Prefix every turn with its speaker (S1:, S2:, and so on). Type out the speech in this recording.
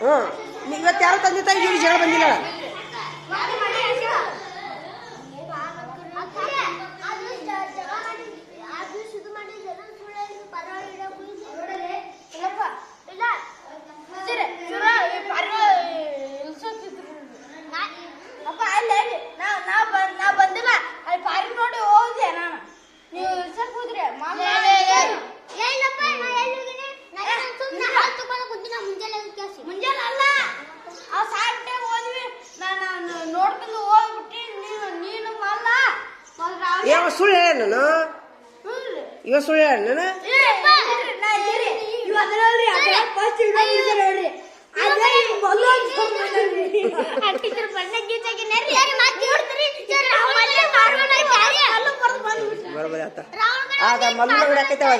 S1: ಇವತ್ತು ಯಾರು ತಂದೆ ತಾಯಿ ಜೋಡಿ ಜಗಳ ಬಂದಿಲ್ಲ.
S2: ಬಂದಿಲ್ಲ ಅಲ್ಲಿ ಪಾರಿ ನೋಡಿ ಹೋದೆ ನಾನು. ನೀವು ಇಲ್ಸಕ್ ಹೋದ್ರಿ ಮುಂಜಾನೆ ಅಲ್ಲ ಆ ಸಾಯ್ಬಿಟ್ಟೆ ಹೋದ್ವಿ. ನಾನು ನೋಡ್ಕೊಂಡು ಹೋಗ್ಬಿಟ್ಟು ನೀನು ಅಲ್ಲ
S1: ಯಾವ ಸುಳ್ಳು ಹೇಳ ನಾನು ಇವ ಸುಳ್ಳು ಹೇಳ ನಾನು ಬರೋಬರಿ ಆತ ಆಗ ಮಲ್ಲು ಬಿಡಾಕೈತವ